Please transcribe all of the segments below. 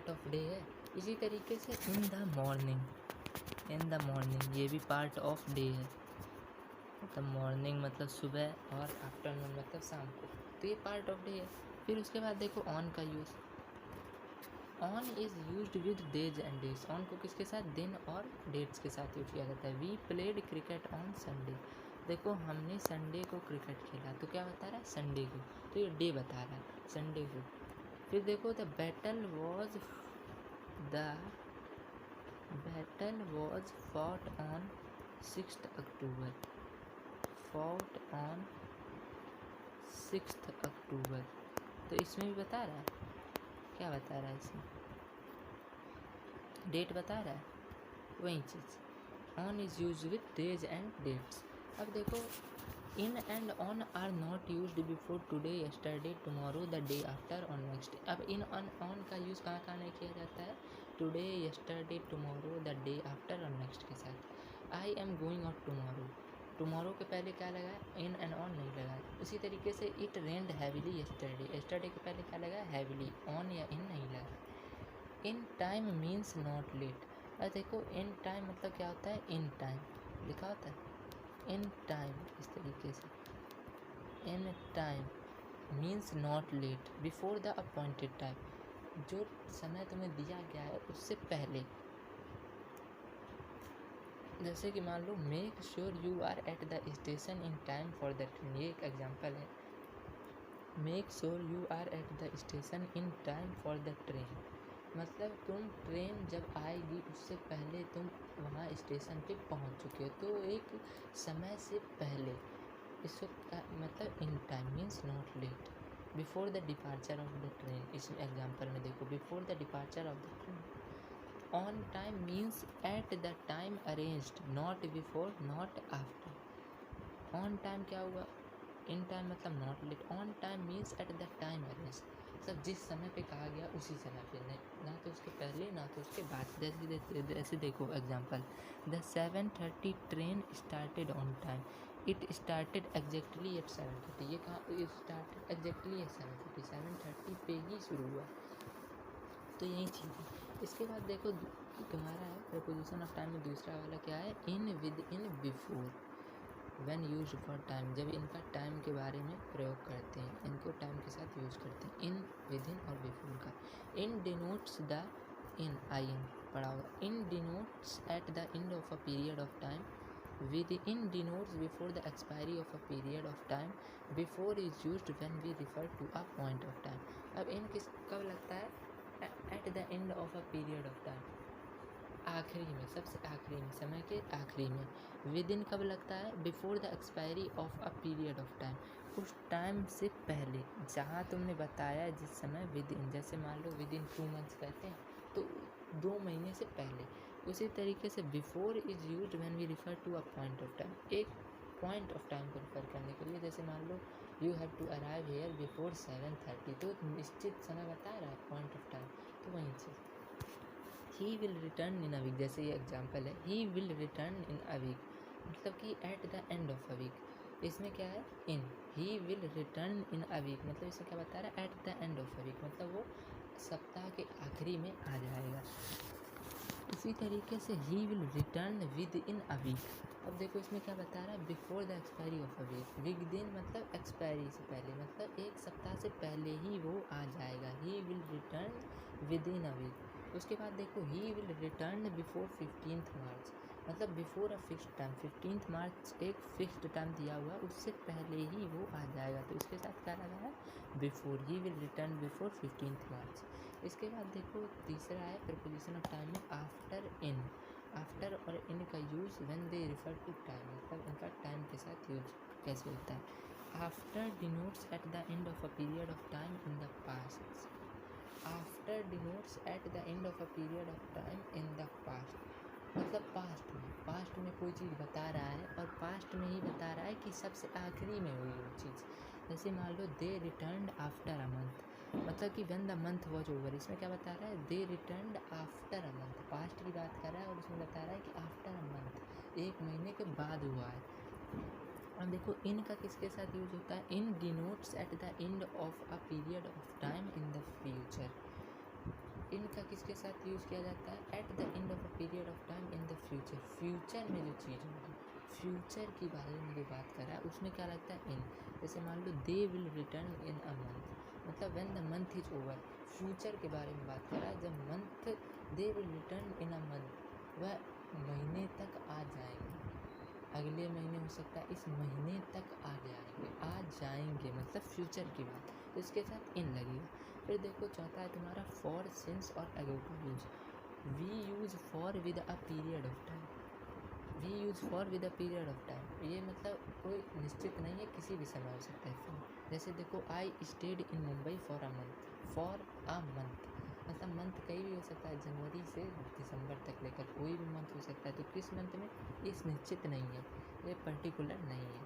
Part of day है। इसी तरीके से इन द मॉर्निंग ये भी पार्ट ऑफ डे है। मतलब मॉर्निंग मतलब सुबह और आफ्टरनून मतलब शाम को, तो ये पार्ट ऑफ डे है। फिर उसके बाद देखो ऑन का use. On is used with days and days. On को किसके साथ, दिन और डेट्स के साथ यूज किया जाता है। We played cricket on Sunday. देखो हमने संडे को क्रिकेट खेला, तो क्या बता रहा है, संडे को, तो ये डे बता रहा है संडे को। फिर देखो the battle was fought on 6 October. Fought on 6 अक्टूबर, तो इसमें भी बता रहा है, क्या बता रहा है इसमें, डेट बता रहा है, वही चीज़। On is use with days and dates. अब देखो in and on are not used before today, yesterday, tomorrow, the day after और नेक्स्ट। अब इन ऑन का यूज़ कहाँ कहाँ नहीं किया जाता है, today, yesterday, tomorrow, the day after और नेक्स्ट के साथ। I am going out tomorrow, tomorrow के पहले क्या लगा है, इन एंड ऑन नहीं लगा है। उसी तरीके से it rained heavily yesterday, yesterday के पहले क्या लगा है, हैविली, ऑन या इन नहीं लगा। In time means not let. अब देखो इन टाइम मतलब क्या होता है, इन टाइम लिखा होता है, इन टाइम, इस तरीके से in time means not let, before the appointed time, जो समय तुम्हें दिया गया है उससे पहले। जैसे कि मान लो make sure you are at the station in time for the train, ये एक एग्जाम्पल है। Make sure you are at the station in time for the train, मतलब तुम ट्रेन जब आएगी उससे पहले तुम वहाँ स्टेशन पे पहुँच चुके हो, तो एक समय से पहले। इसको मतलब in time means not let, before the departure of the train. इस एग्जाम्पल में देखो before the departure of the train. On time means at the time arranged, not before not after. On time क्या हुआ, in time मतलब not let, on time means at the time arrange, मतलब जिस समय पे कहा गया उसी समय पे, नहीं ना तो उसके पहले ना तो उसके बाद। जैसे देखो example, the 7:30 train started on time, it started exactly at 7:30। ये कहाँ स्टार्टेड एग्जैक्टली एट 7:30, 7:30 पे ही शुरू हुआ, तो यही चीज़ है। इसके बाद देखो तुम्हारा है प्रपोजिशन ऑफ टाइम में दूसरा वाला क्या है, in, within, before, when used for time, जब इनका टाइम के बारे में प्रयोग करते हैं, इनको टाइम के साथ यूज करते हैं, इन, विद इन और बिफोर का। इन denotes the, in, I in पढ़ा होगा, in denotes at the end of a period of time, within denotes before the expiry of a period of time, before is used when we refer to a point of time. अब in किस कब लगता है, at the end of a period of time, आखिरी में, सबसे आखिरी में, समय के आखिरी में। विद इन कब लगता है, before the expiry of a period of time, उस टाइम से पहले जहाँ तुमने बताया जिस समय विद इन, जैसे मान लो विद इन 2 मंथ्स कहते हैं तो 2 महीने से पहले। उसी तरीके से before is used when we refer to a point of time, एक पॉइंट ऑफ टाइम को रिफर करने के लिए। जैसे मान लो you have to arrive here before 7:30, तो निश्चित समय बता रहा है, पॉइंट ऑफ टाइम, तो वही चीज़। He will return in a week, जैसे ये एग्जाम्पल है, he will return in a week, मतलब कि at the end of a week. इसमें क्या है, in, he will return in a week, मतलब इसमें क्या बता रहा है, at the end of a week, मतलब वो सप्ताह के आखिरी में आ जाएगा। इसी तरीके से he will return within a week. अब देखो इसमें क्या बता रहा है, before the expiry of a week, week दिन मतलब एक्सपायरी से पहले, मतलब एक सप्ताह से पहले ही वो आ जाएगा। He will return within a week. उसके बाद देखो he will return before 15 March, मतलब before a fixed time, 15 March एक फिक्स्ड टाइम दिया हुआ है, उससे पहले ही वो आ जाएगा, तो इसके साथ क्या लगा है, before, he will return before 15 March. इसके बाद देखो तीसरा है प्रपोजिशन ऑफ टाइम में आफ्टर इन। आफ्टर और इन का use when they refer to time, मतलब इनका टाइम के साथ यूज कैसे होता है। After denotes at the end of a period of time in the past. After denotes at the end of a period of time in the past, मतलब past में कोई चीज़ बता रहा है और पास्ट में ही बता रहा है कि सबसे आखिरी में हुई वो चीज़। जैसे मान लो they returned after a month, मतलब कि when the month was over, इसमें क्या बता रहा है, they returned after a month, past की बात कर रहा है और उसमें बता रहा है कि आफ्टर अ मंथ, एक महीने के बाद हुआ है। अब देखो इन का किसके साथ यूज होता है, in denotes at the end of a period of time in the future. इनका किसके साथ यूज़ किया जाता है? At the end of a period of time in the future, future में जो चीज़ होगी, फ्यूचर की बारे में जो बात कर रहा है उसमें क्या लगता है? इन। जैसे मान लो they will return in a month, मतलब when the month is over, future के बारे में बात कर रहा है। जब month they will return in a month, वह महीने तक आ जाएंगे, अगले महीने हो सकता है इस महीने तक आ जाएंगे मतलब फ्यूचर की बात, तो इसके साथ इन लगेगा। फिर देखो चौथा है तुम्हारा फॉर, सिंस और अगो का use. We use for with a period of time, we use for with a period of time, ये मतलब कोई निश्चित नहीं है, किसी भी समय हो सकता है फॉर। जैसे देखो I stayed in Mumbai for a month, for a month मतलब मंथ कहीं भी हो सकता है, जनवरी से दिसंबर तक लेकर कोई भी मंथ हो सकता है। तो किस मंथ में, इस निश्चित नहीं है, ये पर्टिकुलर नहीं है।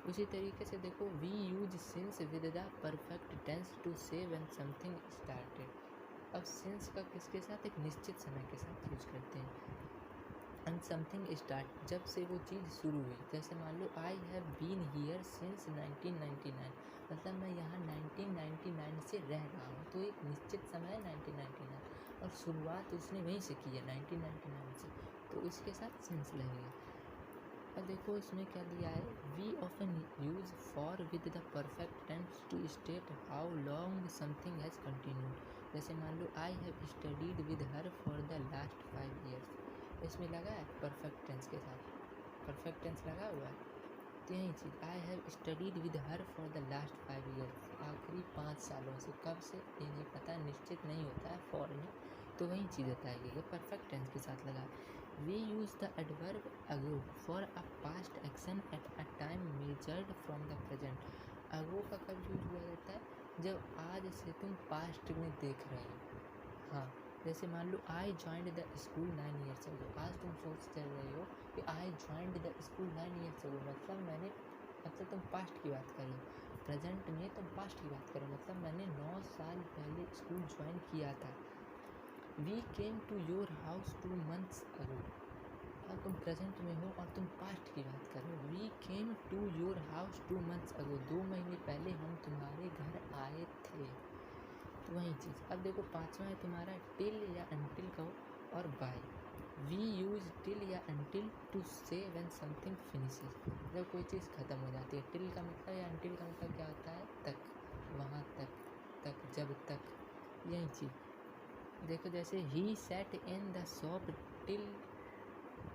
उसी तरीके से देखो we use since with the perfect tense to say when something started. अब सिंस का किसके साथ, एक निश्चित समय के साथ यूज करते हैं। एंड समथिंग स्टार्ट, जब से वो चीज़ शुरू हुई। जैसे मान लो I have been here since 1999, मतलब मैं यहाँ 1999 से रह रहा हूँ, तो एक निश्चित समय है 1999 और शुरुआत उसने वहीं से की है 1999 से, तो इसके साथ सिंस लगेगा। अब देखो इसमें क्या दिया है, we often use for with the perfect tense to state how long something has continued. जैसे मान लो I have studied with her for the last 5 years, इसमें लगा है परफेक्ट टेंस के साथ, परफेक्ट टेंस लगा हुआ है। तो यही चीज़ I have studied with her for the last 5 years, आखिरी 5 सालों से, कब से ये नहीं पता, निश्चित नहीं होता है फॉर में, तो वही चीज़ बताएगी, ये परफेक्ट टेंस के साथ लगा। We use the adverb ago for a past action at a time measured from the present. Ago का कब यूज हुआ जाता है, जब आज से तुम पास्ट में देख रहे हो। हाँ, जैसे मान लो I joined the school 9 years ago, आज तुम सोच चल रहे हो कि आई joined the school 9 years ago, मतलब तुम पास्ट की बात कर रहे हो। प्रेजेंट में तुम पास्ट की बात करो, मतलब मैंने 9 साल पहले स्कूल ज्वाइन किया था। We came to your house 2 months ago, अब तुम प्रेजेंट में हो और तुम पास्ट की बात कर रहे हो। We came to your house 2 months ago, 2 महीने पहले हम तुम्हारे घर आए थे, तो वही चीज़। अब देखो पाँचवा है तुम्हारा टिल या अनटिल कहो और बाय। वी यूज टिल या until to say when something finishes, जब कोई चीज़ ख़त्म हो जाती है। टिल का मतलब या अनटिल का मतलब क्या होता है, तक, वहाँ तक, जब तक, यही चीज़। देखो जैसे he sat in the shop till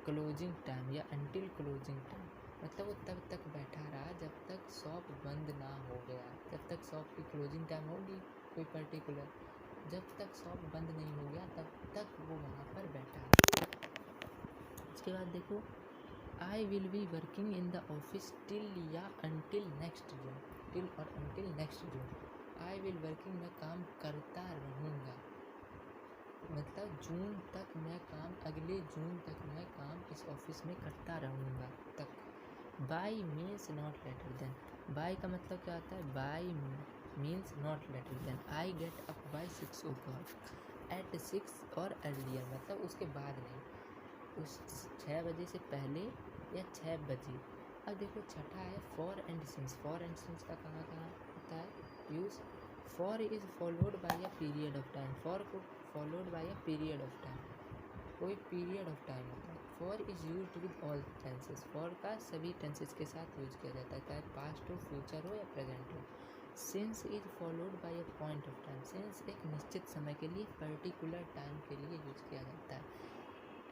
closing time या अनटिल क्लोजिंग टाइम, मतलब वो तब तक बैठा रहा जब तक शॉप बंद ना हो गया, जब तक शॉप की क्लोजिंग टाइम होगी कोई पर्टिकुलर, जब तक शॉप बंद नहीं हो गया तब तक वो वहाँ पर बैठा है। उसके बाद देखो I will be working in the office till या अनटिल नेक्स्ट जून, टिल और until next June. I will working, मैं काम करता रहूँगा, मतलब जून तक मैं काम, अगले जून तक मैं काम इस ऑफिस में करता रहूँगा तक। By means not later than, by का मतलब क्या होता है, by means not later than. I get up by 6 o'clock, at 6 और अर्लियर, मतलब उसके बाद नहीं, उस 6 बजे से पहले या 6 बजे। अब देखो छठा है for and since. For and since का कहाँ कहाँ होता है use, for is followed by a period of time, for को followed by a period of time, कोई पीरियड ऑफ टाइम होता है। For is used with all tenses, for का सभी टेंसेस के साथ यूज किया जाता है, चाहे पास्ट हो, फ्यूचर हो या प्रेजेंट हो। Since is followed by a point of time, since एक निश्चित समय के लिए, पर्टिकुलर टाइम के लिए यूज किया जाता है।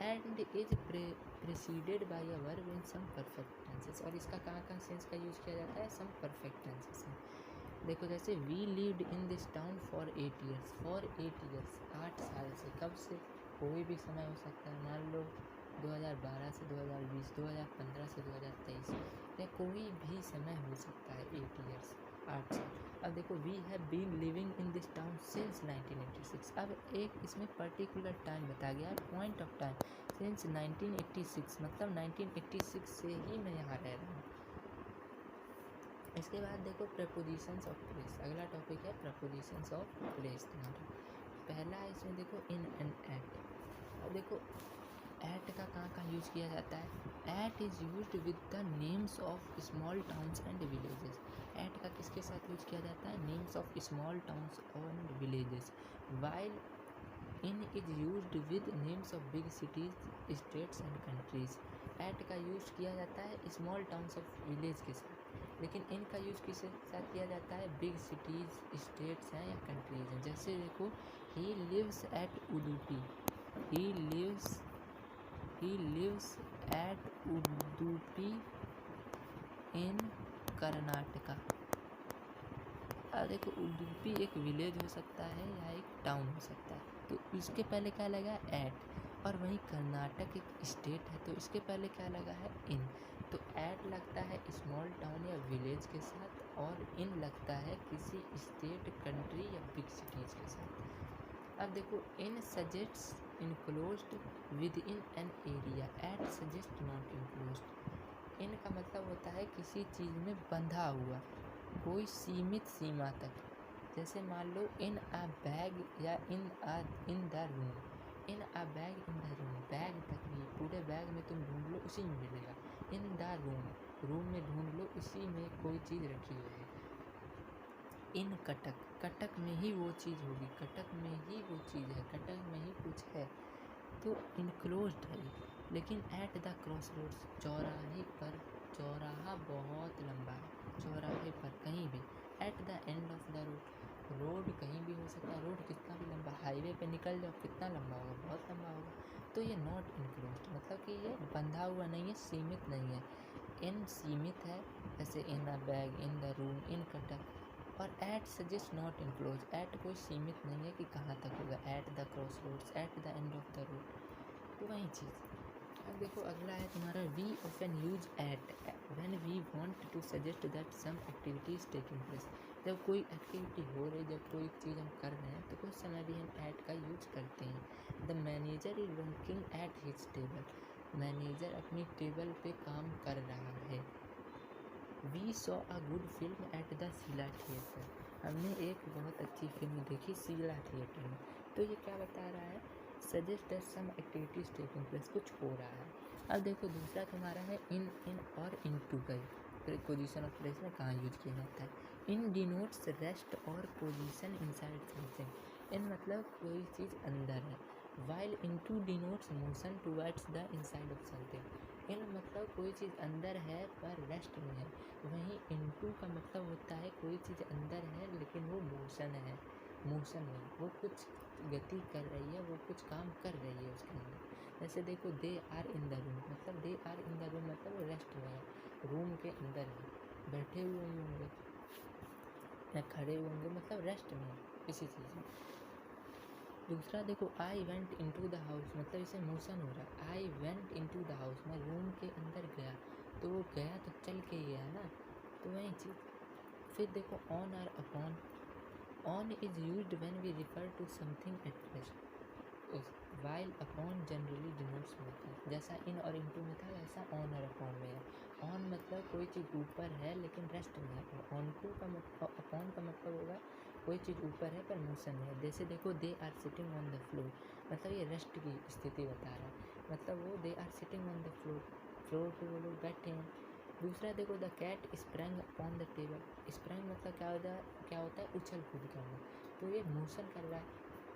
And is preceded by a verb in some perfect tenses, और इसका कहाँ सिंस का यूज किया जाता है, सम परफेक्ट टेंसेस में। देखो जैसे we lived in this town for 8 years, for 8 years, 8 साल से, कब से, कोई भी समय हो सकता है, मान लो 2012 से 2020, 2015 से 2023, या कोई भी समय हो सकता है। 8 years, 8 साल। अब देखो we have been living in this town since 1986, अब एक इसमें पर्टिकुलर टाइम बताया गया है, पॉइंट ऑफ टाइम, सिंस 1986, मतलब 1986 से ही मैं यहाँ रह रहा हूँ। इसके बाद देखो प्रपोजिशंस ऑफ प्लेस, अगला टॉपिक है प्रपोजिशंस ऑफ प्लेस तुम्हारा। पहला है इसमें देखो इन एंड एट। अब देखो एट का कहाँ यूज़ किया जाता है, at is used with the names of small towns and villages. At का किसके साथ यूज किया जाता है, names of small towns and villages. While in is used with names of big cities states and countries. At का use किया जाता है स्मॉल टाउन्स ऑफ विलेज के साथ, लेकिन इन का यूज किसके साथ किया जाता है, बिग सिटीज स्टेट्स हैं या कंट्रीज हैं। जैसे देखो he lives at Udupi, he lives at Udupi in Karnataka. अब देखो उडुपी एक विलेज हो सकता है या एक टाउन हो सकता है, तो इसके पहले क्या लगा एट, और वहीं कर्नाटक एक स्टेट है तो इसके पहले क्या लगा है इन। तो एट लगता है स्मॉल टाउन या विलेज के साथ, और इन लगता है किसी स्टेट, कंट्री या बिग सिटीज़ के साथ। अब देखो in suggests enclosed within an area, at suggest not enclosed. In का मतलब होता है किसी चीज़ में बंधा हुआ, कोई सीमित सीमा तक। जैसे मान लो इन अ बैग या इन the room, in a bag in the room, bag तक भी, पूरे बैग में तुम ढूंढ लो उसी में मिलेगा। इन द रूम, रूम में ढूंढ लो उसी में कोई चीज़ रखी होगी। इन कटक, कटक में ही वो चीज़ होगी, कटक में ही वो चीज़ है, कटक में ही कुछ है, तो इनक्लोज्ड है। लेकिन एट द क्रॉस रोड्स, चौराहे पर, चौराहा बहुत लंबा है, चौराहे पर कहीं भी। Eight the end of the road, road कहीं भी हो सकता है, रोड कितना भी लंबा, हाईवे पे निकल जाओ कितना लंबा होगा, बहुत लंबा होगा। तो ये नॉट इनक्लोज्ड मतलब कि ये बंधा हुआ नहीं है, सीमित नहीं है। इन सीमित है, जैसे in a bag, in the room, in Cuttack. और at suggest not enclose, at कोई सीमित नहीं है कि कहाँ तक होगा। At the crossroads, at the end of the road, तो वही चीज़। अब देखो अगला है तुम्हारा we often use at when we want to suggest that some activity is taking place. जब कोई एक्टिविटी हो रही, जब कोई चीज़ हम कर रहे हैं तो कुछ समय भी हम एट का यूज करते हैं। The manager is working at his table, manager अपनी टेबल पे काम कर रहा है। We saw a good film at the Sheela theatre, हमने एक बहुत अच्छी फिल्म देखी शीला थिएटर में। तो ये क्या बता रहा है, suggest that some activities taking place, कुछ हो रहा है। अब देखो दूसरा तुम्हारा है इन और इनटू का पोजीशन ऑफ प्लेस में कहाँ यूज किया जाता है। इन डिनोट्स रेस्ट और पोजीशन इनसाइड समथिंग, इन मतलब कोई चीज़ अंदर है, while into denotes motion towards the inside of something. In मतलब कोई चीज़ अंदर है पर रेस्ट में है। वहीं इनटू का मतलब होता है कोई चीज़ अंदर है लेकिन वो मोशन है, मोशन में वो कुछ गति कर रही है, वो कुछ काम कर रही है उसके अंदर। जैसे देखो they are in the room, मतलब they are in the room मतलब वो रेस्ट में है, रूम के अंदर है, बैठे हुए होंगे या खड़े हुए होंगे, मतलब रेस्ट में है किसी चीज़ में। दूसरा देखो I went into the house, मतलब इसे मोशन हो रहा है। I went into the house, मैं रूम के अंदर गया, तो वो गया तो चल के ही गया ना, तो वही चीज़। फिर देखो ऑन और upon, on is used when we refer to something at rest, while upon generally denotes motion. जैसा इन और इनटू में था वैसा ऑन और अपॉन में है। ऑन मतलब कोई चीज़ ऊपर है लेकिन रेस्ट में है, और ऑन टू का मतलब, अपॉन का मतलब होगा कोई चीज़ ऊपर है पर मोशन में है। जैसे देखो they are sitting on the floor, मतलब ये रेस्ट की स्थिति बता रहा है, मतलब वो they are sitting on the floor, floor पे वो लोग बैठे हैं। दूसरा देखो the cat sprang upon the table, sprang मतलब क्या होता है उछल कूद करना, तो ये मोशन कर रहा है,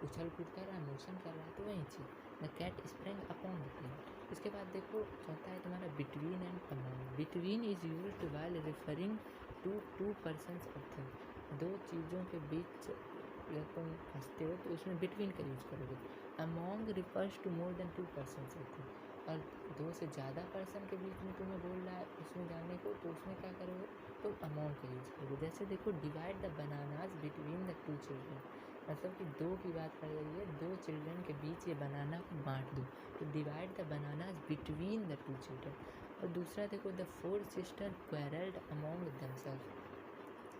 उछल कूद कर रहा है, मोशन कर रहा है, तो वही चीज़। The cat sprang upon the table. इसके बाद देखो चौथा है तुम्हारा between and among. Between is used while referring to two persons और थिंग, दो चीज़ों के बीच जब तुम हंसते हो तो उसमें बिटवीन का यूज़ करोगे। Among refers to more than two persons और थिंग, और दो से ज़्यादा पर्सन के बीच में तुम्हें बोल रहा है उसमें जाने को, तो उसमें क्या करोगे, तुम अमॉन्ग का यूज़ करोगे। जैसे देखो divide the bananas between the two children, मतलब कि दो की बात कर रही है, दो चिल्ड्रन के बीच ये बनाना को बांट दो, तो divide the bananas between the two children. और दूसरा देखो the four sister quarrelled among themself,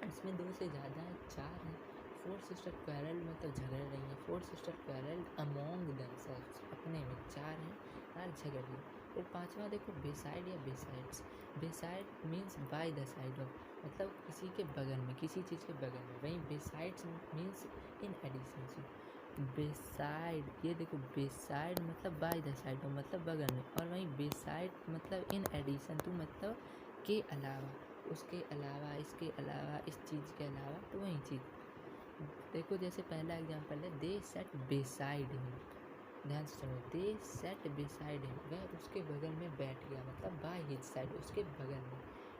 इसमें दो से ज़्यादा है, चार हैं। फोर सिस्टर क्वेरल मतलब झगड़ रही हैं, four sister quarrel among themselves, अपने में, चार हैं और झगड़ रही। फिर पांचवा देखो बेसाइड या besides, beside means by the side of, मतलब किसी के बगल में, किसी चीज़ के बगल में। वहीं बेसाइड्स मीन्स इन एडिशन से। बेसाइड, ये देखो बेसाइड मतलब बाय द साइड ऑफ मतलब बगल में, और वहीं बेसाइड मतलब इन एडिशन टू मतलब के अलावा, उसके अलावा, इसके अलावा, इस चीज़ के अलावा, तो वही चीज़। देखो जैसे पहला एग्जांपल है, दे सेट बिसाइड हिम, ध्यान से सुनो, दे सेट बिसाइड हिम, वह उसके बगल में बैठ गया, मतलब बाय हिज साइड, उसके बगल में।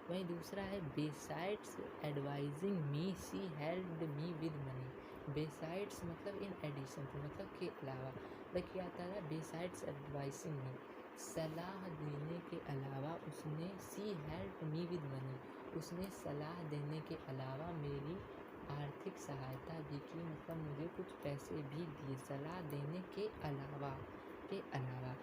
वहीं दूसरा है, besides advising me she helped me with money, besides मतलब इन एडिशन टू, मतलब के अलावा। देखिए क्या आता है, बिसाइड्स एडवाइसिंग मी, सलाह देने के अलावा उसने, she help me with money, उसने सलाह देने के अलावा मेरी आर्थिक सहायता भी की, मतलब मुझे कुछ पैसे भी दिए, सलाह देने के अलावा, के अलावा।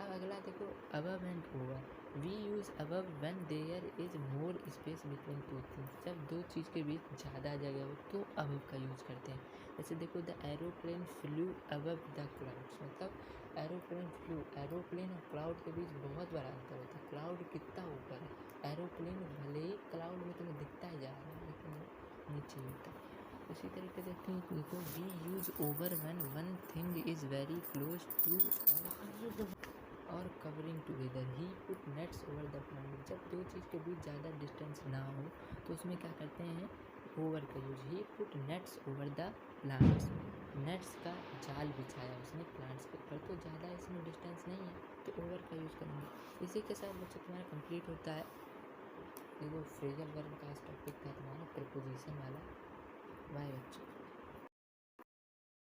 अब अगला देखो, above and over, we use above when there is more space between two things, जब दो चीज़ के बीच ज़्यादा जगह हो तो अबव का यूज़ करते हैं। जैसे देखो, the aeroplane flu above the clouds, मतलब एरोप्लेन फ्लू, एरोप्लेन और क्लाउड के बीच बहुत बड़ा अंतर होता है, क्लाउड कितना ऊपर है, एरोप्लेन भले ही क्लाउड में तुम्हें दिखता ही जा रहा है लेकिन नीचे होता है। इसी तरीके से देखो, we use over when one thing is very close to और covering together, he put nets over the plant, जब दो चीज़ के बीच ज़्यादा डिस्टेंस ना हो तो उसमें क्या करते हैं, ओवर का use. He put nets over the plants, nets का जाल बिछाया उसने प्लांट्स के ऊपर, तो ज़्यादा इसमें डिस्टेंस नहीं है तो ओवर का यूज़ करेंगे। इसी के साथ बच्चों तुम्हारा कंप्लीट होता है ये जो फ्रेजल वर्ब का टॉपिक था तुम्हारा प्रीपोजिशन वाला। बाय बच्चों।